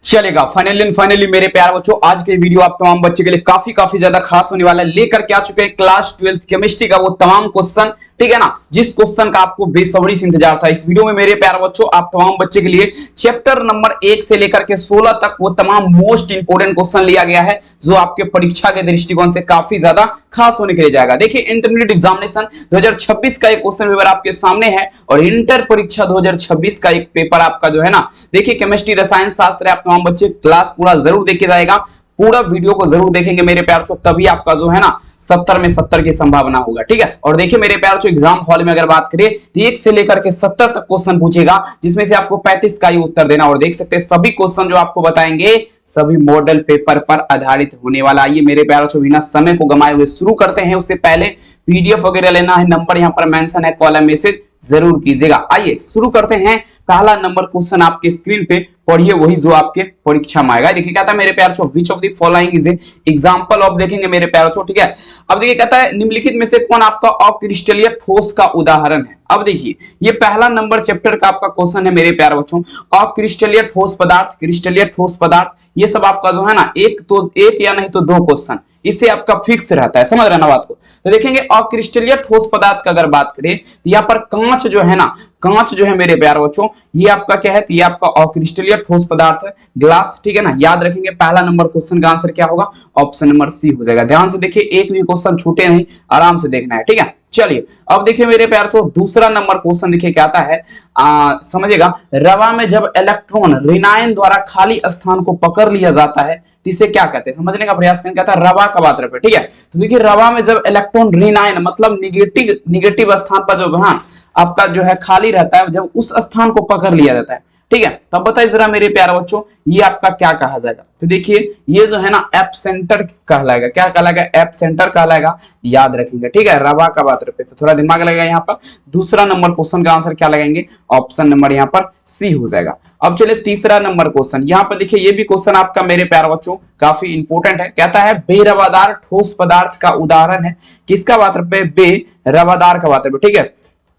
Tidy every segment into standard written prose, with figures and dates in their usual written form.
चलेगा। फाइनली मेरे प्यारे बच्चों, आज के वीडियो आप तमाम बच्चे के लिए काफी ज्यादा खास होने वाला है। लेकर के आ चुके हैं क्लास 12th केमिस्ट्री का वो तमाम क्वेश्चन, ठीक है ना, जिस क्वेश्चन का आपको बेसब्री से इंतजार था। इस वीडियो में मेरे प्यारे बच्चों आप तमाम बच्चे के लिए चैप्टर नंबर 1 से लेकर के 16 तक वो तमाम मोस्ट इंपोर्टेंट क्वेश्चन लिया गया है, जो आपके परीक्षा के दृष्टिकोण से काफी ज्यादा खास होने के लिए जाएगा। देखिए, इंटरमीडिएट एग्जामिनेशन 2026 का एक क्वेश्चन पेपर आपके सामने है और इंटर परीक्षा 2026 का एक पेपर आपका जो है ना, देखिए केमिस्ट्री रसायन शास्त्र है। आप तमाम बच्चे क्लास पूरा जरूर देखे जाएगा, पूरा वीडियो को जरूर देखेंगे मेरे प्यार को, तभी आपका जो है ना 70 में 70 की संभावना होगा, ठीक है। और देखिए मेरे प्यार जो एग्जाम हॉल में अगर बात करें तो 1 से लेकर के 70 तक क्वेश्चन पूछेगा, जिसमें से आपको 35 का ही उत्तर देना। और देख सकते हैं सभी क्वेश्चन जो आपको बताएंगे सभी मॉडल पेपर पर आधारित होने वाला। आइए मेरे प्यारों से बिना समय को गमाए हुए शुरू करते हैं। उससे पहले पीडीएफ वगैरह लेना है, नंबर यहाँ पर मेंशन है, कॉलम मैसेज जरूर कीजिएगा। आइए शुरू करते हैं। पहला नंबर क्वेश्चन आपके स्क्रीन पे पढ़िए, वही जो आपके परीक्षा में आएगा। देखिए कहता है मेरे प्यार विच of the following is example of, देखेंगे मेरे प्यार, ठीक है। अब देखिए कहता है निम्नलिखित में से कौन आपका अक्रिस्टलीय ठोस का उदाहरण है। अब देखिए ये पहला नंबर चैप्टर का आपका क्वेश्चन है मेरे प्यार बच्चों। अक्रिस्टलीय ठोस पदार्थ, क्रिस्टलीय ठोस पदार्थ, ये सब आपका जो है ना एक या नहीं तो 2 क्वेश्चन इससे आपका फिक्स रहता है, समझ रहे ना बात को। तो देखेंगे अक्रिस्टलीय ठोस पदार्थ का अगर बात करें तो यहाँ पर कांच जो है ना, कांच जो है मेरे प्यार बच्चों, ये आपका क्या है, ये आपका अक्रिस्टलीय ठोस पदार्थ है, ग्लास, ठीक है ना। याद रखेंगे पहला नंबर क्वेश्चन का आंसर क्या होगा, ऑप्शन नंबर सी हो जाएगा। ध्यान से देखिए, एक भी क्वेश्चन छूटे नहीं, आराम से देखना है, ठीक है। चलिए अब देखिए मेरे प्यार को दूसरा नंबर क्वेश्चन देखिए क्या आता है, समझिएगा। रवा में जब इलेक्ट्रॉन ऋणायन द्वारा खाली स्थान को पकड़ लिया जाता है तो इसे क्या कहते हैं, समझने का प्रयास करें। कहता है रवा का बात रहे, ठीक है। तो देखिए रवा में जब इलेक्ट्रॉन ऋणायन मतलब निगेटिव स्थान पर जो आपका जो है खाली रहता है, जब उस स्थान को पकड़ लिया जाता है, ठीक है। तो अब बताइए जरा मेरे प्यारे बच्चों ये आपका क्या कहा जाएगा। तो देखिए ये जो है ना एप सेंटर कहलाएगा, क्या कहलाएगा, एप सेंटर कहलाएगा। याद रखेंगे, ठीक है, रवा का बात रहे तो थोड़ा दिमाग लगेगा यहाँ पर। दूसरा नंबर क्वेश्चन का आंसर क्या लगाएंगे, ऑप्शन नंबर यहाँ पर सी हो जाएगा। अब चलिए तीसरा नंबर क्वेश्चन, यहाँ पर देखिए ये भी क्वेश्चन आपका मेरे प्यारे बच्चों काफी इंपोर्टेंट है। कहता है बेरवादार ठोस पदार्थ का उदाहरण है, किसका बात रहे, बेरवादार का बात रहे, ठीक है।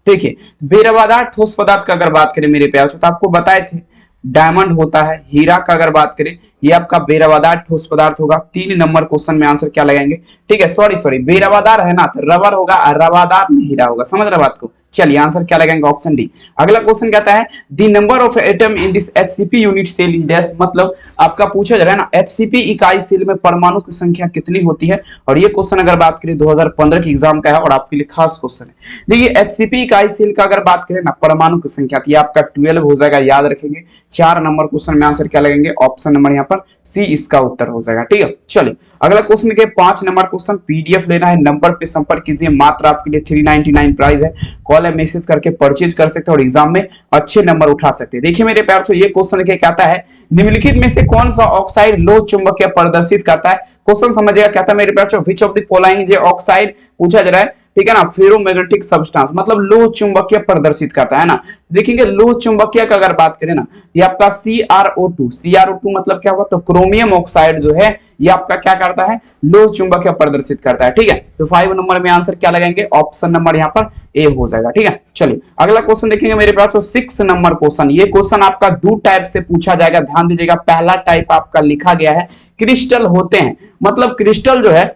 देखिए बेरवादार ठोस पदार्थ का अगर बात करें मेरे प्यारे तो आपको बताए थे डायमंड होता है, हीरा का अगर बात करें ये आपका बेरवादार ठोस पदार्थ होगा। 3 नंबर क्वेश्चन में आंसर क्या लगाएंगे, ठीक है। सॉरी बेरवादार है ना तो रबर होगा और रवादार में हीरा होगा, समझ रहे बात को। चलिए आंसर क्या लगाएंगे, ऑप्शन डी। अगला क्वेश्चन कहता है the number of atom in this HCP unit cell is dash, मतलब आपका पूछा जा रहा है ना एचसीपी इकाई सेल में परमाणु की संख्या कितनी होती है। और ये क्वेश्चन अगर बात करें 2015 के एग्जाम का है और आपके लिए खास क्वेश्चन है। देखिए एचसीपी इकाई सेल का अगर बात करें ना परमाणु की संख्या, तो ये आपका 12 हो जाएगा, याद रखेंगे। 4 नंबर क्वेश्चन में आंसर क्या लगेंगे, ऑप्शन नंबर यहाँ पर सी इसका उत्तर हो जाएगा, ठीक है। चलिए अगला क्वेश्चन के 5 नंबर क्वेश्चन, पीडीएफ लेना है, नंबर पे संपर्क कीजिए, मात्र आपके लिए 399 प्राइस है। कॉल या मैसेज करके परचेज कर सकते हैं और एग्जाम में अच्छे नंबर उठा सकते हैं। देखिए मेरे प्यार ये क्वेश्चन क्या कहता है, निम्नलिखित में से कौन सा ऑक्साइड लो चुंबकीय प्रदर्शित करता है। क्वेश्चन समझिएगा, कहता है मेरे प्यार विच ऑफ द फॉलोइंग ऑक्साइड पूछा जा रहा है, ठीक है ना, फेरोमैग्नेटिक सब्सटेंस मतलब लो चुंबकीय प्रदर्शित करता है ना। देखेंगे लो चुंबकीय का अगर बात करें ना, ये आपका CrO2 मतलब क्या हुआ, तो क्रोमियम ऑक्साइड जो है ये आपका क्या करता है, लो चुंबकीय प्रदर्शित करता है, ठीक है। तो 5 नंबर में आंसर क्या लगाएंगे, ऑप्शन नंबर यहाँ पर ए हो जाएगा, ठीक है। चलिए अगला क्वेश्चन देखेंगे मेरे पास 6 नंबर क्वेश्चन। ये क्वेश्चन आपका 2 टाइप से पूछा जाएगा, ध्यान दीजिएगा। पहला टाइप आपका लिखा गया है क्रिस्टल होते हैं, मतलब क्रिस्टल जो है,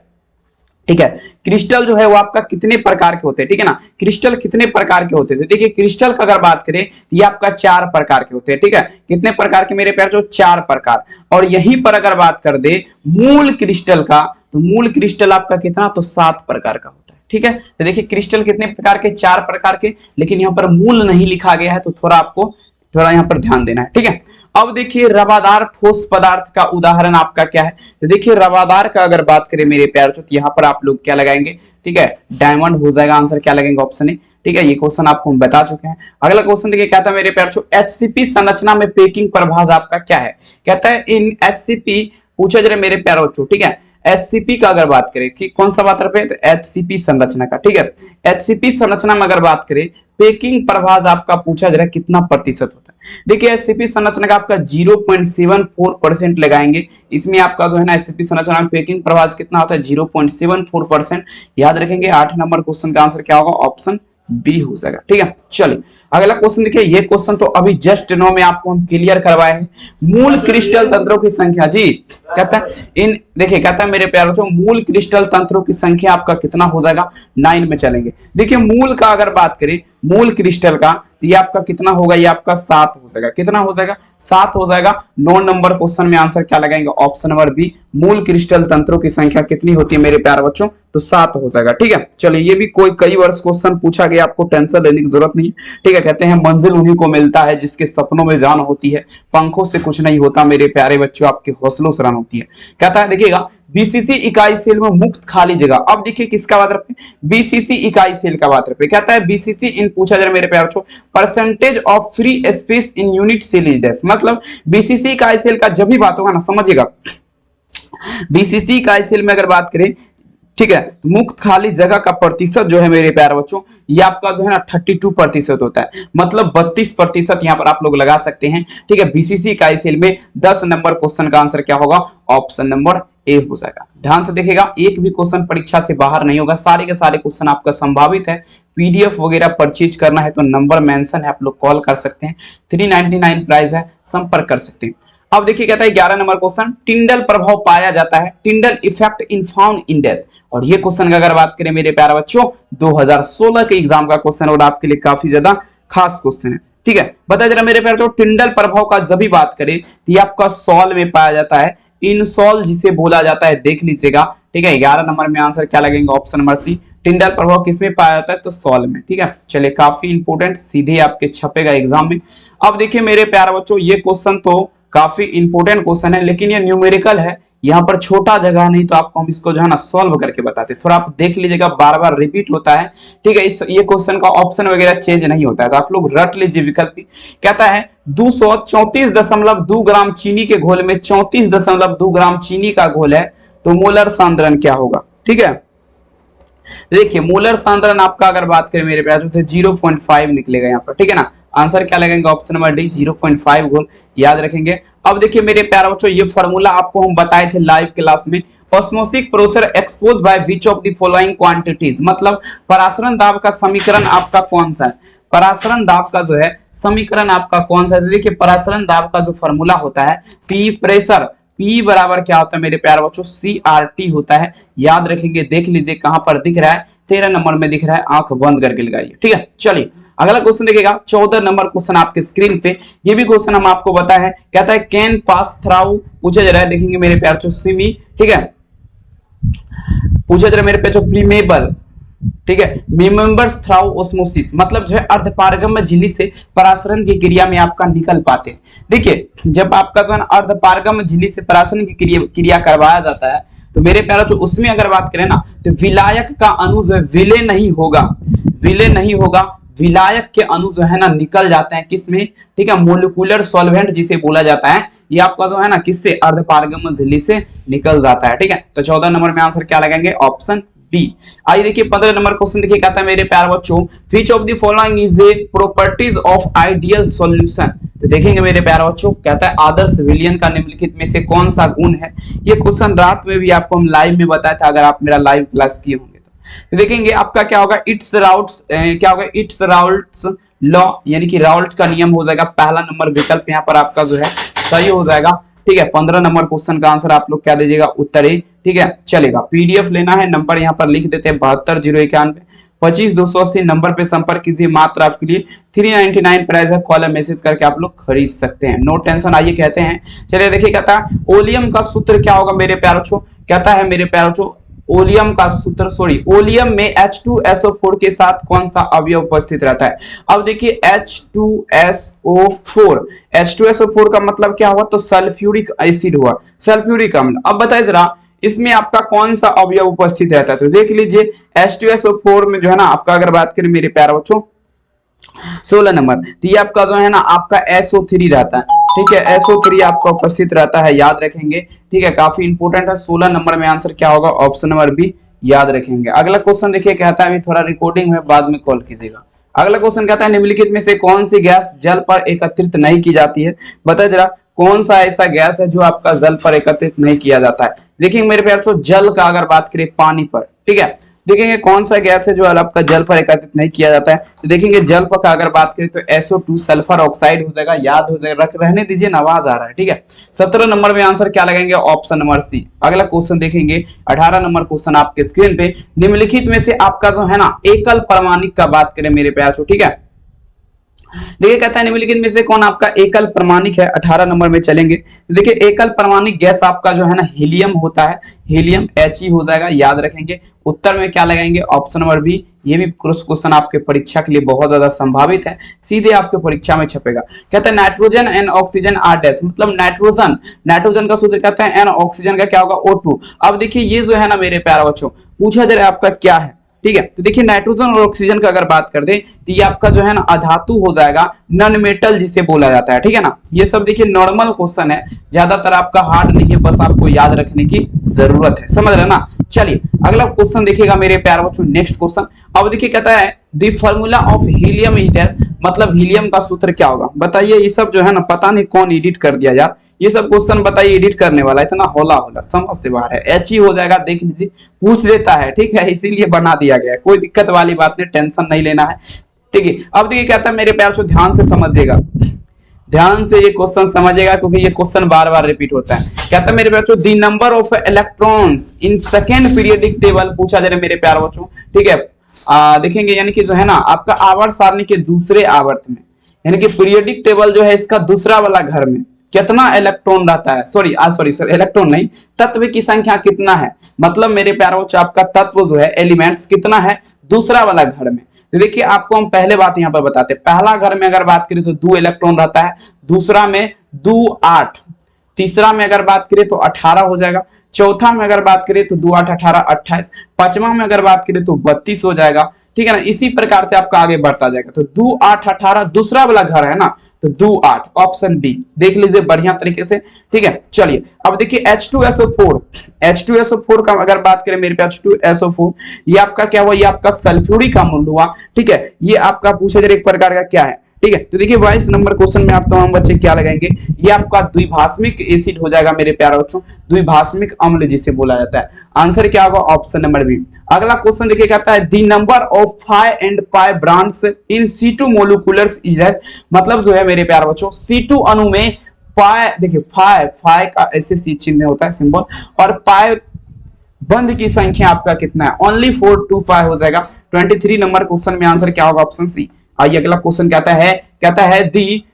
ठीक है, क्रिस्टल जो है वो आपका कितने प्रकार के होते हैं, ठीक है ना। क्रिस्टल कितने प्रकार के होते थे, देखिए क्रिस्टल का अगर बात करें तो ये आपका 4 प्रकार के होते हैं, ठीक है। कितने प्रकार के मेरे प्यार, जो 4 प्रकार। और यहीं पर अगर बात कर दे मूल क्रिस्टल का, तो मूल क्रिस्टल आपका कितना, तो 7 प्रकार का होता है, ठीक है। तो देखिए क्रिस्टल कितने प्रकार के, 4 प्रकार के, लेकिन यहाँ पर मूल नहीं लिखा गया है, तो थोड़ा यहाँ पर ध्यान देना है, ठीक है। अब देखिए रवादार ठोस पदार्थ का उदाहरण आपका क्या है। तो देखिए रवादार का अगर बात करें मेरे प्यार तो यहाँ पर आप लोग क्या लगाएंगे, ठीक है, डायमंड हो जाएगा। आंसर क्या लगेंगे, ऑप्शन ए, ठीक है। ये क्वेश्चन आपको हम बता चुके हैं। अगला क्वेश्चन देखिए कहता है मेरे प्यार एचसीपी संरचना में पेकिंग प्रभाव आपका क्या है। कहता है इन एचसीपी पूछा जा रहा है मेरे प्यार बच्चों, ठीक है। एचसीपी का अगर बात करें कि कौन सा बात रहे, तो एचसीपी संरचना का, ठीक है। एचसीपी संरचना में अगर बात करें पेकिंग प्रभाव आपका पूछा जा रहा है कितना प्रतिशत होता है। देखिए एचसीपी संरचना का आपका 0.74% लगाएंगे। इसमें आपका जो है ना एचसीपी संरचना में पेकिंग प्रभाव कितना होता है, 0.74%। याद रखेंगे। 8 नंबर क्वेश्चन का आंसर क्या होगा, ऑप्शन बी हो जाएगा। ठीक है, चलिए अगला क्वेश्चन देखिए। ये क्वेश्चन तो अभी जस्ट नो में आपको हम क्लियर करवाए हैं। मूल क्रिस्टल तंत्रों की संख्या जी कहता है इन देखिए कहता है मेरे प्यारे बच्चों मूल क्रिस्टल तंत्रों की संख्या आपका कितना हो जाएगा 9 में चलेंगे। देखिए मूल का अगर बात करें मूल क्रिस्टल का तो ये आपका कितना होगा, ये आपका 7 हो जाएगा। कितना हो जाएगा 7 हो जाएगा। 9 नंबर क्वेश्चन में आंसर क्या लगाएंगे, ऑप्शन नंबर बी। मूल क्रिस्टल तंत्रों की संख्या कितनी होती है मेरे प्यारे बच्चों, तो 7 हो जाएगा। ठीक है, चलिए ये भी कोई कई वर्ष क्वेश्चन पूछा गया, आपको टेंशन लेने की जरूरत नहीं है। ठीक है, कहते हैं मंजिल उन्हीं को मिलता है जिसके सपनों में जान होती है, पंखों से कुछ नहीं होता मेरे प्यारे बच्चों, आपके हौसलों से रान होती है। कहता है देखिएगा बीसीसी इकाई सेल में मुक्त खाली जगह। अब देखिए किसका बात रखे, बीसीसी इकाई सेल का बात रखे। कहता है बीसीसी इन पूछा जा रहा मेरे प्यारे बच्चों percentage of free space in unit cell is डेस। मतलब बीसीसी इकाई सेल का जब भी बात होगा ना समझिएगा, बीसीसी इकाई सेल में अगर बात करें ठीक है, मुक्त खाली जगह का प्रतिशत जो है मेरे प्यारे बच्चों ये आपका जो है ना 32% होता है। मतलब 32% यहाँ पर आप लोग लगा सकते हैं। ठीक है, बीसीसी इकाई सेल में 10 नंबर क्वेश्चन का आंसर क्या होगा, ऑप्शन नंबर ए हो जाएगा। ध्यान से देखिएगा, एक भी क्वेश्चन परीक्षा से बाहर नहीं होगा, सारे के सारे क्वेश्चन आपका संभावित है। पीडीएफ वगैरह परचेज करना है तो नंबर मेंशन है, आप लोग कॉल कर सकते हैं। 399 प्राइस है, संपर्क कर सकते हैं। अब देखिए कहता है 11 नंबर क्वेश्चन, टिंडल प्रभाव पाया जाता है, Tyndall effect in found index. और ये क्वेश्चन का अगर बात करें मेरे प्यारे बच्चों 2016 के एग्जाम का क्वेश्चन और आपके लिए काफी ज्यादा खास क्वेश्चन है। ठीक है, बताया जरा मेरे प्यारे बच्चों टिंडल प्रभाव का जब भी बात करें तो ये आपका सॉल में पाया जाता है, इनसॉल जिसे बोला जाता है, देख लीजिएगा। ठीक है, 11 नंबर में आंसर क्या लगेंगे, ऑप्शन नंबर सी। टिंडल प्रभाव किसमें पाया जाता है, तो सॉल में। ठीक है, चलिए काफी इंपोर्टेंट, सीधे आपके छपेगा एग्जाम में। अब देखिए मेरे प्यारे बच्चों ये क्वेश्चन तो काफी इंपोर्टेंट क्वेश्चन है, लेकिन ये न्यूमेरिकल है, यहाँ पर छोटा जगह नहीं, तो आपको हम इसको जो है ना सॉल्व करके बताते। थोड़ा आप देख लीजिएगा, बार बार रिपीट होता है। ठीक है, ये क्वेश्चन का ऑप्शन वगैरह चेंज नहीं होता है, तो आप लोग रट लीजिए विकल्प। कहता है 234.2 ग्राम चीनी के घोल में 34.2 ग्राम चीनी का घोल है, तो मोलर सांद्रण क्या होगा। ठीक है, देखिए मोलर सांद्रण आपका अगर बात करें मेरे प्यारे तो 0.5 निकलेगा यहाँ पर। ठीक है ना, आंसर क्या लगेगा, ऑप्शन नंबर डी 0.5 घोल, याद रखेंगे। अब देखिए मेरे प्यारे बच्चों ये फार्मूला आपको हम बताए थे लाइव क्लास में, osmotic pressure expressed by which of the following quantities. मतलब परासरण दाब का समीकरण आपका कौन सा है, परासरण दाब का जो है समीकरण आपका कौन सा है। देखिए परासरण दाब का जो फार्मूला होता है पी प्रेशर, P बराबर क्या होता है मेरे प्यारे बच्चों CRT होता है, याद रखेंगे। देख लीजिए कहां पर दिख रहा है, 13 नंबर में दिख रहा है, आंख बंद करके लगाइए। ठीक है, चलिए अगला क्वेश्चन देखिएगा 14 नंबर क्वेश्चन आपके स्क्रीन पे। ये भी क्वेश्चन हम आपको बताया है, कहता है कैन पास थ्राउ पूछा जा रहा है, देखेंगे मेरे प्यारे बच्चों सिमी। ठीक है, पूछा जा रहा है मेरे प्यारे बच्चों प्रीमेबल। ठीक है, मेंबर्स थ्राउ ऑस्मोसिस, मतलब जो है अर्धपारगम्य झिल्ली से परासरण की क्रिया में आपका निकल पाते हैं। देखिए जब आपका जो है अर्धपारगम्य झिल्ली से परासरण की क्रिया करवाया जाता है तो मेरे प्यारे जो उसमें अगर बात करें ना तो विलायक का अणु जो है विलय नहीं होगा, विलय नहीं होगा, विलायक के अणु जो है ना निकल जाते हैं किसमें। ठीक है, मोलिकुलर सॉल्वेंट जिसे बोला जाता है, ये आपका जो है ना किससे, अर्धपारगम्य झिल्ली से निकल जाता है। ठीक है, तो 14 नंबर में आंसर क्या लगाएंगे, ऑप्शन बी। आइए देखिए 15 नंबर क्वेश्चन देखिए, कहता है मेरे प्यारे बच्चों which of the following is a properties of ideal solution. तो देखेंगे मेरे प्यारे बच्चों, कहता है आदर्श विलयन का निम्नलिखित में से कौन सा गुण है। ये क्वेश्चन रात में भी आपको हम लाइव में बताया था, अगर आप मेरा लाइव क्लास किए होंगे तो देखेंगे आपका क्या होगा, इट्स राउट्स क्या होगा, इट्स राउल्ट्स लॉ, यानी कि राउल्ट का नियम हो जाएगा। पहला नंबर विकल्प यहाँ पर आपका जो है सही हो जाएगा। ठीक है, 15 नंबर क्वेश्चन का आंसर आप लोग क्या दीजिएगा, उत्तर ए। ठीक है, चलेगा, पीडीएफ लेना है, नंबर यहाँ पर लिख देते हैं 720191 25280 नंबर पे संपर्क कीजिए। मात्र आपके लिए 399 प्राइस है, कॉल मैसेज करके आप लोग खरीद सकते हैं, नो टेंशन। आइए कहते हैं, चलिए देखिए कहता है ओलियम का सूत्र क्या होगा मेरे प्यारे बच्चों। कहता है मेरे प्यारे बच्चों ओलियम का सूत्र, ओलियम में H2SO4 के साथ कौन सा अवयव उपस्थित रहता है। अब देखिए H2SO4, H2SO4 का मतलब क्या हुआ, तो सल्फ्यूरिक एसिड हुआ, सल्फ्यूरिक अम्ल। अब बताइए जरा इसमें आपका कौन सा अवयव उपस्थित रहता है, तो देख लीजिए H2SO4 में जो है ना आपका अगर बात करें मेरे प्यारे बच्चों 16 नंबर, तो ये आपका जो है ना आपका SO3 रहता है। ठीक है, SO3 आपका उपस्थित रहता है, याद रखेंगे। ठीक है, काफी इंपोर्टेंट है। 16 नंबर में आंसर क्या होगा, ऑप्शन नंबर बी, याद रखेंगे। अगला क्वेश्चन देखिए, कहता है अभी थोड़ा रिकॉर्डिंग है, बाद में कॉल कीजिएगा। अगला क्वेश्चन कहता है निम्नलिखित में से कौन सी गैस जल पर एकत्रित नहीं की जाती है। बताइए जरा कौन सा ऐसा गैस है जो आपका जल पर एकत्रित नहीं किया जाता है। देखिए मेरे प्यारे, जल का अगर बात करें पानी पर, ठीक है, देखेंगे कौन सा गैस है जो आपका जल पर एकत्रित नहीं किया जाता है। तो देखेंगे जल पर का अगर बात करें तो SO2 सल्फर ऑक्साइड हो जाएगा, याद हो जाएगा, रहने दीजिए ना, आवाज आ रहा है, ठीक है। 17 नंबर में आंसर क्या लगाएंगे, ऑप्शन नंबर सी। अगला क्वेश्चन देखेंगे 18 नंबर क्वेश्चन आपके स्क्रीन पे, निम्नलिखित में से आपका जो है ना एकल परमाणिक का बात करें मेरे प्यार, ठीक है। देखिए कहता है निम्नलिखित में से कौन आपका एकल परमाणिक है। 18 नंबर में चलेंगे, देखिए एकल परमाणिक गैस आपका जो है ना हीलियम होता है, हीलियम He हो जाएगा, याद रखेंगे। उत्तर में क्या लगाएंगे, ऑप्शन नंबर बी। ये भी क्वेश्चन आपके परीक्षा के लिए बहुत ज्यादा संभावित है, सीधे आपके परीक्षा में छपेगा। कहता है nitrogen and oxygen are dash, मतलब नाइट्रोजन का सूत्र कहता है एंड ऑक्सीजन का क्या होगा, O2। अब देखिए ये जो है ना मेरे प्यारे बच्चों पूछा जा रहा है आपका क्या है, ठीक है। तो देखिए नाइट्रोजन और ऑक्सीजन का अगर बात कर दें तो ये आपका जो है ना अधातु हो जाएगा, नॉन मेटल जिसे बोला जाता है, ठीक है ना। ये सब देखिए नॉर्मल क्वेश्चन है, ज्यादातर आपका हार्ड नहीं है, बस आपको याद रखने की जरूरत है, समझ रहे ना। चलिए अगला क्वेश्चन देखिएगा मेरे प्यारे बच्चों, नेक्स्ट क्वेश्चन। अब देखिए कहता है the formula of helium is dash, मतलब हीलियम का सूत्र क्या होगा, बताइए। ये सब जो है ना पता नहीं कौन एडिट कर दिया यार, ये सब क्वेश्चन बताइए एडिट करने वाला, इतना होला समझ से बाहर है। He हो जाएगा, देख लीजिए पूछ लेता है, ठीक है, इसीलिए बना दिया गया, कोई दिक्कत वाली बात नहीं, टेंशन नहीं लेना है, ठीक है। अब देखिए कहता है मेरे प्यार से ध्यान से समझिएगा, ध्यान से ये क्वेश्चन समझिएगा क्योंकि ये क्वेश्चन बार बार रिपीट होता है। कहता है मेरे प्यार बच्चों the number of electrons in second periodic table पूछा जा रहा है मेरे प्यार बच्चों, ठीक है। देखेंगे यानी कि जो है ना आपका आवर्त सारणी के दूसरे आवर्त में, यानी कि पीरियडिक टेबल जो है इसका दूसरा वाला घर में कितना इलेक्ट्रॉन रहता है, सॉरी सर इलेक्ट्रॉन नहीं, तत्व की संख्या कितना है, मतलब मेरे प्यारे बच्चों आपका तत्व जो है एलिमेंट्स कितना है दूसरा वाला घर में। तो देखिए आपको हम पहले बात यहाँ पर बताते हैं, पहला घर में अगर बात करें तो 2 इलेक्ट्रॉन रहता है, दूसरा में 2 8, तीसरा में अगर बात करें तो 18 हो जाएगा, चौथा में अगर बात करें तो 2 8 18 28, पांचवा में अगर बात करें तो 32 हो जाएगा, ठीक है ना। इसी प्रकार से आपका आगे बढ़ता जाएगा। तो 2 8 18 दूसरा वाला घर है ना, तो 2 8 ऑप्शन बी देख लीजिए बढ़िया तरीके से, ठीक है। चलिए अब देखिए H2SO4 का अगर बात करें मेरे पे H2SO4 ये आपका क्या हुआ, ये आपका सल्फ्यूरिक अम्ल हुआ, ठीक है। ये आपका पूछा जा रहा एक प्रकार का क्या है, ठीक है। तो देखिए 22 नंबर क्वेश्चन में आप तमाम बच्चे क्या लगाएंगे, ये आपका द्विभाषमिक एसिड हो जाएगा मेरे प्यारे बच्चों, द्विभाषमिक अम्ल जिसे बोला जाता है। आंसर क्या होगा, ऑप्शन नंबर बी। अगला क्वेश्चन देखिए कहता है the number of phi and pi bonds in C2 molecules is that, मतलब जो है मेरे प्यारे बच्चों C2 अणु में पाई, देखिए फाई का ऐसे सी चिन्ह होता है सिंबल, और पाई बंध की संख्या आपका कितना है, ओनली 4 to 5 हो जाएगा। 23 नंबर क्वेश्चन में आंसर क्या होगा, ऑप्शन सी। आइए अगला क्वेश्चन कहता है the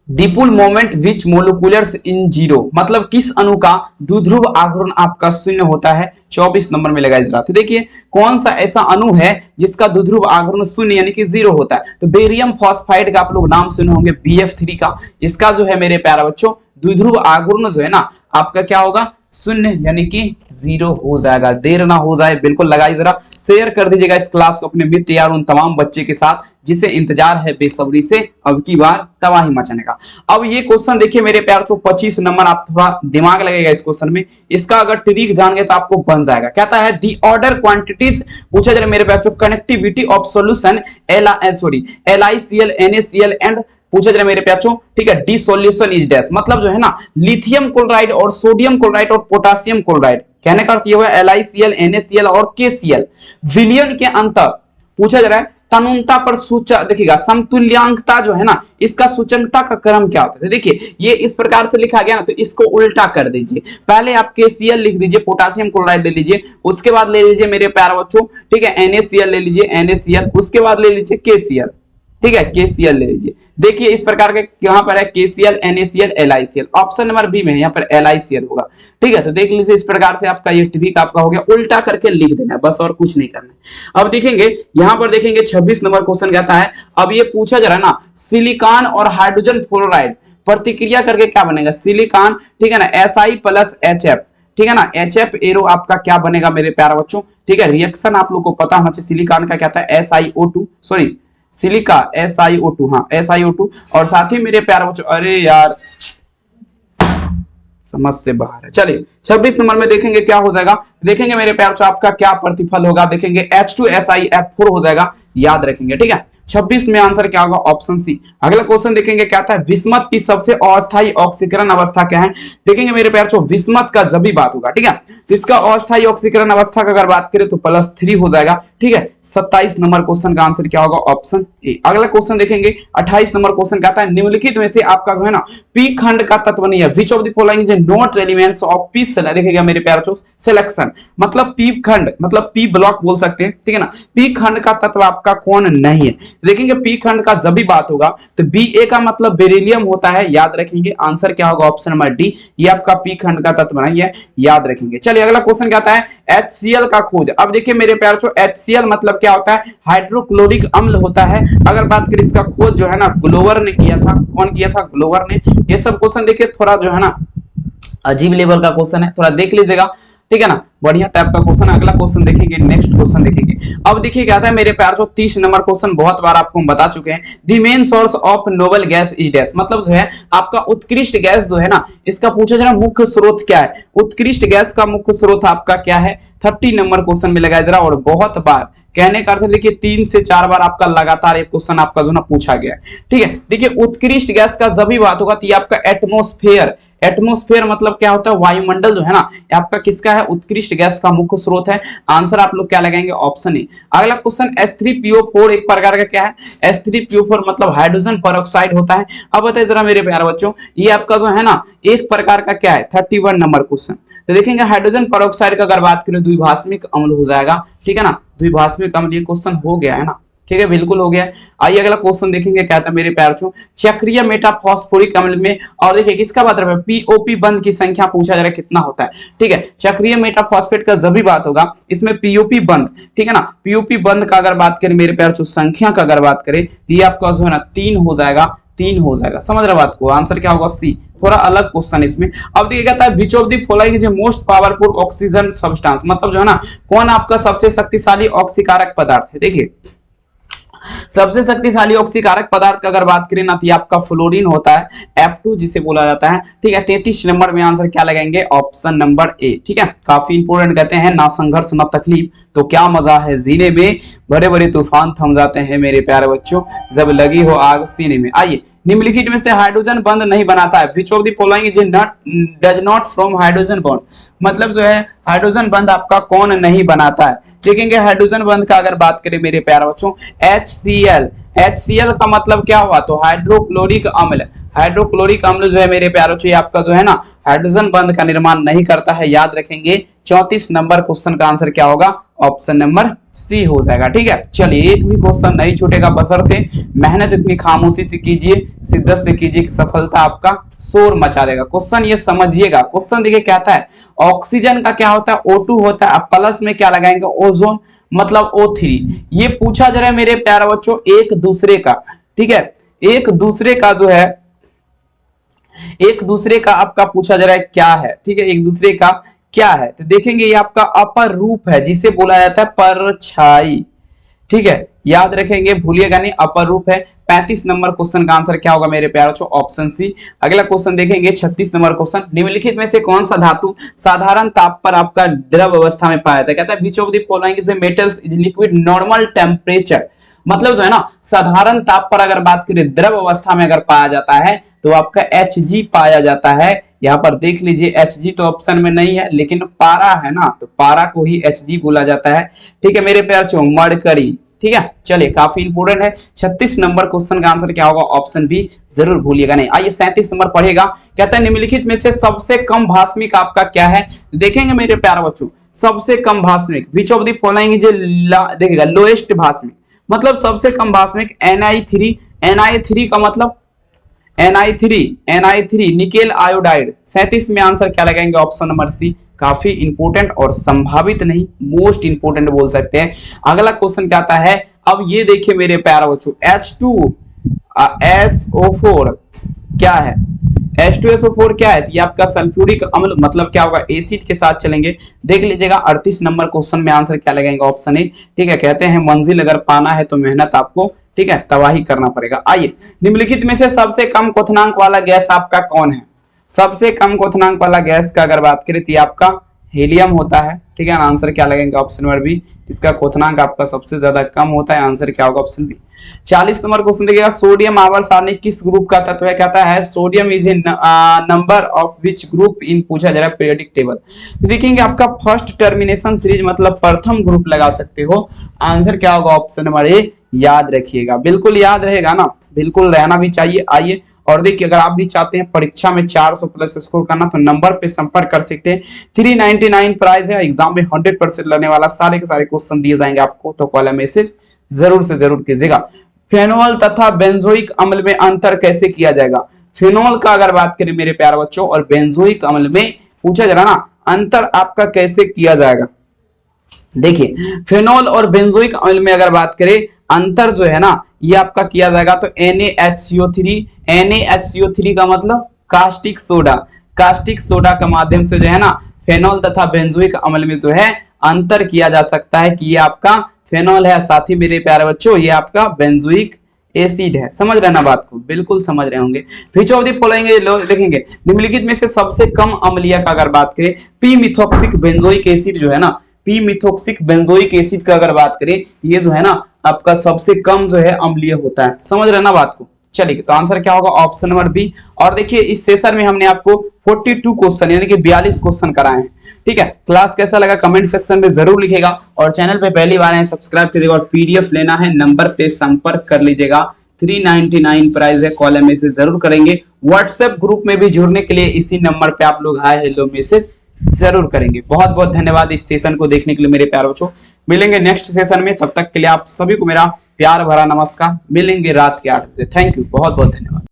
dipole moment which molecules in zero, मतलब किस अणु का द्विध्रुव आघूर्ण आपका शून्य होता है। 24 नंबर में लगाया जा रहा है। देखिए कौन सा ऐसा अणु है जिसका द्विध्रुव आघूर्ण शून्य यानी कि 0 होता है, तो बेरियम फॉस्फाइड का आप लोग नाम सुने होंगे, BF3 का। इसका जो है मेरे प्यारे बच्चों द्विध्रुव आघूर्ण जो है ना आपका क्या होगा, शून्य यानी कि 0 हो जाएगा। देर ना हो जाए, बिल्कुल लगाइए, जरा शेयर कर दीजिएगा इस क्लास को अपने मित्र यार उन तमाम बच्चे के साथ जिसे इंतजार है बेसब्री से अब की बार तबाही मचाने का। अब ये क्वेश्चन देखिए मेरे प्यार को 25 नंबर, आप थोड़ा दिमाग लगेगा इस क्वेश्चन में, इसका अगर ट्रिक जान गए तो आपको बन जाएगा। कहता है दी ऑर्डर क्वांटिटीज पूछा जा रहा है मेरे प्यार, connectivity of solution LiCl NaCl and पूछा जा रहा है मेरे प्यार, ठीक है, डिसोल्यूशन इज डैश, मतलब जो है ना लिथियम क्लोराइड और सोडियम क्लोराइड और पोटासियम क्लोराइड, कहने का अर्थ ये हुआ LiCl NaCl और KCl विलयन के अंतर पूछा जा रहा है। तनुनता पर सूचक देखिएगा, समतुल्यांकता जो है ना इसका सूचकता का क्रम क्या होता है। देखिए ये इस प्रकार से लिखा गया ना, तो इसको उल्टा कर दीजिए, पहले आप KCl लिख दीजिए, पोटासियम क्लोराइड ले लीजिए, उसके बाद ले लीजिए मेरे प्यारे बच्चों, ठीक है, NaCl ले लीजिए, NaCl, उसके बाद ले लीजिए KCl, ठीक है, KCl ले लीजिए। देखिए इस प्रकार के यहाँ पर है KCl NaCl LiCl, option number B में यहाँ पर LiCl होगा, ठीक है। तो देख लीजिए इस प्रकार से आपका ये ट्रिक आपका हो गया, उल्टा करके लिख देना बस और कुछ नहीं करना। अब देखेंगे यहाँ पर देखेंगे 26 नंबर क्वेश्चन कहता है, अब ये पूछा जा रहा है ना सिलिकॉन और हाइड्रोजन फ्लोराइड प्रतिक्रिया करके क्या बनेगा, सिलिकॉन, ठीक है ना, Si प्लस HF, ठीक है ना, HF एरो आपका क्या बनेगा मेरे प्यारे बच्चों, ठीक है। रिएक्शन आप लोग को पता होना चाहिए, सिलिकॉन का क्या था SiO2, सॉरी सिलिका SiO2, हाँ SiO2, और साथ ही मेरे प्यारे बच्चों, अरे यार समझ से बाहर है। चलिए 26 नंबर में देखेंगे क्या हो जाएगा, देखेंगे मेरे प्यारे बच्चों आपका क्या प्रतिफल होगा, देखेंगे H2SiF4 हो जाएगा, याद रखेंगे, ठीक है। 26 में आंसर क्या होगा? Option C. अगला क्वेश्चन देखेंगे क्या था, विस्मत की सबसे अस्थायी ऑक्सीकरण अवस्था क्या है? देखेंगे मेरे प्यार जो विस्मत का जब भी बात होगा, ठीक है, तो इसका अस्थायी ऑक्सीकरण अवस्था का अगर बात करें तो +3 हो जाएगा, ठीक है। 27 नंबर क्वेश्चन का आंसर क्या होगा? Option A. अगला क्वेश्चन देखेंगे 28 नंबर क्वेश्चन कहता है निम्नलिखित में से आपका जो है ना पी खंड का तत्व नहीं है, which of the following is not elements of P cell. देखिएगा मेरे प्यार जो सिलेक्शन मतलब पी खंड मतलब पी ब्लॉक बोल सकते हैं, ठीक है ना, पी खंड का तत्व आपका कौन नहीं है? देखेंगे पी खंड का जब भी बात होगा तो बी ए का मतलब बेरिलियम होता है, याद रखेंगे। आंसर क्या होगा? ऑप्शन नंबर डी, ये आपका पी खंड का तत्व नहीं है, याद रखेंगे। चलिए अगला क्वेश्चन कहता है HCl का खोज। अब देखिए मेरे प्यार जो HCl मतलब क्या होता है? हाइड्रोक्लोरिक अम्ल होता है। अगर बात करें इसका खोज जो है ना ग्लोवर ने किया था। कौन किया था? ग्लोवर ने। ये सब क्वेश्चन देखिए थोड़ा जो है ना अजीब लेवल का क्वेश्चन है, थोड़ा देख लीजिएगा, ठीक है ना, बढ़िया टाइप का क्वेश्चन। अगला क्वेश्चन देखेंगे, नेक्स्ट क्वेश्चन देखेंगे। अब देखिए क्या था मेरे प्यार जो 30 नंबर क्वेश्चन बहुत बार आपको हम बता चुके हैं। The main source of noble gas is dash, मतलब जो है आपका उत्कृष्ट गैस जो है ना इसका पूछा जरा मुख्य स्रोत क्या है? उत्कृष्ट गैस का मुख्य स्रोत आपका क्या है? 30 नंबर क्वेश्चन में लगाया जरा, और बहुत बार कहने का अर्थ देखिए 3 से 4 बार आपका लगातार एक क्वेश्चन आपका जो ना पूछा गया है, ठीक है। देखिए उत्कृष्ट गैस का जब भी बात होगा तो ये आपका एटमॉस्फेयर, एटमॉस्फेयर मतलब क्या होता है? वायुमंडल जो है ना ये आपका किसका है? उत्कृष्ट गैस का मुख्य स्रोत है। आंसर आप लोग क्या लगाएंगे? Option A. अगला क्वेश्चन H3PO4 एक प्रकार का क्या है? H3PO4 मतलब हाइड्रोजन पेरोक्साइड होता है। अब बताइए जरा मेरे प्यारे बच्चों ये आपका जो है ना एक प्रकार का क्या है? 31 नंबर क्वेश्चन। तो देखेंगे हाइड्रोजन पेरोक्साइड का अगर बात करें द्विभाषमिक अम्ल हो जाएगा, ठीक है ना, द्विभाषमिक अम्ल। ये क्वेश्चन हो गया है ना, ठीक है, बिल्कुल हो गया। आइए अगला क्वेश्चन देखेंगे क्या था मेरे प्यार छो, चक्रीय मेटाफॉस्फोरिक अम्ल में, और देखिए किसका बात है? पीओपी बंध की संख्या पूछा जा रहा है कितना होता है, ठीक है। चक्रीय मेटाफॉस्फेट का जब भी बात होगा इसमें पीओपी बंध, ठीक है ना, पीओपी बंध का अगर बात करें मेरे प्यार छो संख्या का अगर बात करें तो ये आपका जो है ना 3 हो जाएगा, 3 हो जाएगा। समझ रहे बात को? आंसर क्या होगा? सी। थोड़ा अलग क्वेश्चन इसमें। अब देखिए कहता है which of the following is most powerful oxygen substance, मतलब जो है ना कौन आपका सबसे शक्तिशाली ऑक्सीकारक पदार्थ है? देखिए सबसे शक्तिशाली ऑक्सीकारक पदार्थ का अगर बात करें ना तो ये आपका फ्लोरीन होता है, F2 जिसे बोला जाता है, ठीक है। 33 नंबर में आंसर क्या लगाएंगे? ऑप्शन नंबर ए, ठीक है। काफी इंपोर्टेंट कहते हैं, ना संघर्ष ना तकलीफ तो क्या मजा है जीने में, बड़े बड़े तूफान थम जाते हैं मेरे प्यारे बच्चों जब लगी हो आग सीने में। आइए निम्नलिखित में से हाइड्रोजन बंध नहीं बनाता है, which of the following is not does not form hydrogen bond, मतलब जो है हाइड्रोजन बंध आपका कौन नहीं बनाता है? देखेंगे हाइड्रोजन बंध का अगर बात करें मेरे प्यारे बच्चों HCl, HCl का मतलब क्या हुआ? तो हाइड्रोक्लोरिक अम्ल। हाइड्रोक्लोरिक अम्ल जो है मेरे प्यारे बच्चों आपका जो है ना हाइड्रोजन बंध का निर्माण नहीं करता है, याद रखेंगे। 34 नंबर क्वेश्चन का आंसर क्या होगा? ऑप्शन नंबर सी हो जाएगा, ठीक है। चलिए एक भी क्वेश्चन नहीं छूटेगा, बशर्ते मेहनत इतनी खामोशी से कीजिए, शिद्दत से कीजिए कि सफलता आपका शोर मचा देगा। क्वेश्चन ये समझिएगा, क्वेश्चन देखिए क्या आता है, ऑक्सीजन का क्या होता है? O2 होता है, अब प्लस में क्या लगाएंगे? ओजोन मतलब O3। ये पूछा जा रहा है मेरे प्यारे बच्चों एक दूसरे का, ठीक है, एक दूसरे का जो है एक दूसरे का आपका पूछा जा रहा है क्या है, ठीक है, एक दूसरे का क्या है? तो देखेंगे ये आपका अपर रूप है जिसे बोला जाता है परछाई, ठीक है, याद रखेंगे, भूलिएगा नहीं, अपर रूप है। 35 नंबर क्वेश्चन का आंसर क्या होगा मेरे प्यारे बच्चों? Option C. अगला क्वेश्चन देखेंगे 36 नंबर क्वेश्चन, निम्नलिखित में से कौन सा धातु साधारण ताप पर आपका द्रव अवस्था में पाया जाता है? कहता है which of the following is metals is liquid normal temperature, मतलब जो है ना साधारण ताप पर अगर बात करें द्रव अवस्था में अगर पाया जाता है तो आपका Hg पाया जाता है। यहाँ पर देख लीजिए Hg तो ऑप्शन में नहीं है, लेकिन पारा है ना, तो पारा को ही Hg बोला जाता है, ठीक है मेरे प्यारे बच्चों, मरकरी, ठीक है। चलिए काफी इंपोर्टेंट है। 36 नंबर क्वेश्चन का आंसर क्या होगा? ऑप्शन बी, जरूर भूलिएगा नहीं। आइए 37 नंबर पढ़ेगा, कहता है निम्नलिखित में से सबसे कम भास्मिक आपका क्या है? देखेंगे मेरे प्यारे बच्चों सबसे कम भास्मिक, which of the following is देखिएगा लोएस्ट भास्मिक, मतलब सबसे कम भास्मिक Ni3। Ni3 का मतलब Ni3 निकेल आयोडाइड। 37 में आंसर क्या लगाएंगे? Option number C. काफी इंपोर्टेंट और संभावित नहीं, मोस्ट इंपोर्टेंट बोल सकते हैं। अगला क्वेश्चन क्या आता है? अब ये देखिए मेरे प्यारे बच्चों H2SO4 क्या है? H2SO4 क्या है? ये आपका सल्फ्यूरिक अम्ल, मतलब क्या होगा? एसिड के साथ चलेंगे। देख लीजिएगा 38 नंबर क्वेश्चन में आंसर क्या लगाएंगे? ऑप्शन ए, ठीक है। कहते हैं मंजिल अगर पाना है तो मेहनत आपको, ठीक है, तबाही करना पड़ेगा। आइए निम्नलिखित में से सबसे कम क्वथनांक वाला गैस आपका कौन है? सबसे कम क्वथनांक वाला गैस का अगर बात करें तो आपका हीलियम होता है, ठीक है ना। आंसर क्या लगेगा? Option number B. इसका क्वथनांक आपका सबसे ज्यादा कम होता है, आंसर क्या होगा? Option B. 40 नंबर क्वेश्चन देखिएगा, सोडियम आवर्त सारणी किस ग्रुप का तत्व है? कहता है sodium is a number of which group in, पूछा जा रहा है पीरियोडिक टेबल। तो देखेंगे आपका फर्स्ट टर्मिनेशन सीरीज मतलब प्रथम ग्रुप लगा सकते हो, आंसर क्या होगा? Option number A. याद रखिएगा, बिल्कुल याद रहेगा ना, बिल्कुल रहना भी चाहिए। आइए और देखिए, अगर आप भी चाहते हैं परीक्षा में 400 प्लस स्कोर करना तो नंबर पे संपर्क कर सकते हैं। 399 प्राइस है, एग्जाम में 100% लगने वाला, सारे के सारे क्वेश्चन दिए जाएंगे आपको, तो कॉल मैसेज जरूर से जरूर कीजिएगा। फेनोल तथा बेंजोइक अम्ल में अंतर कैसे किया जाएगा? फेनोल का अगर बात करें मेरे प्यारे बच्चों और बेंजोइक अम्ल में पूछा जा रहा ना, अंतर आपका कैसे किया जाएगा? देखिए फेनोल और बेंजोइक अम्ल में अगर बात करें, अंतर जो है ना ये आपका किया जाएगा तो NaHCO3, NaHCO3 का मतलब कास्टिक सोडा, कास्टिक सोडा के माध्यम से जो है ना फेनोल तथा बेंजोइक अम्ल में जो है अंतर किया जा सकता है कि ये आपका फेनोल है, साथ ही मेरे प्यारे बच्चों ये आपका बेंजोइक एसिड है। समझ रहे ना बात को? बिल्कुल समझ रहे होंगे। विच ऑफ द फॉलोइंग देखेंगे निम्नलिखित में से सबसे कम अम्लीय का अगर बात करें, पी मिथोक्सिक बेंजोइक एसिड जो है ना, पी मिथोक्सिक बेंजोइक एसिड का अगर बात करें, ये जो है ना आपका सबसे कम जो है अम्लीय होता है। समझ रहे ना बात को? चलिए तो आंसर क्या होगा? Option number B. और देखिए इस सेशन में हमने आपको 42 क्वेश्चन यानी कि 42 क्वेश्चन कराए हैं, ठीक है। क्लास कैसा लगा कमेंट सेक्शन में जरूर लिखेगा, और चैनल पे पहली बार है सब्सक्राइब कीजिएगा, और पीडीएफ लेना है नंबर पे संपर्क कर लीजिएगा। 399 प्राइस है, कॉल मैसेज जरूर करेंगे। व्हाट्सएप ग्रुप में भी जुड़ने के लिए इसी नंबर पे आप लोग हाय हेलो मैसेज जरूर करेंगे। बहुत बहुत धन्यवाद इस सेशन को देखने के लिए मेरे प्यारे बच्चों। मिलेंगे नेक्स्ट सेशन में, तब तक के लिए आप सभी को मेरा प्यार भरा नमस्कार। मिलेंगे रात के 8 बजे। थैंक यू, बहुत बहुत धन्यवाद।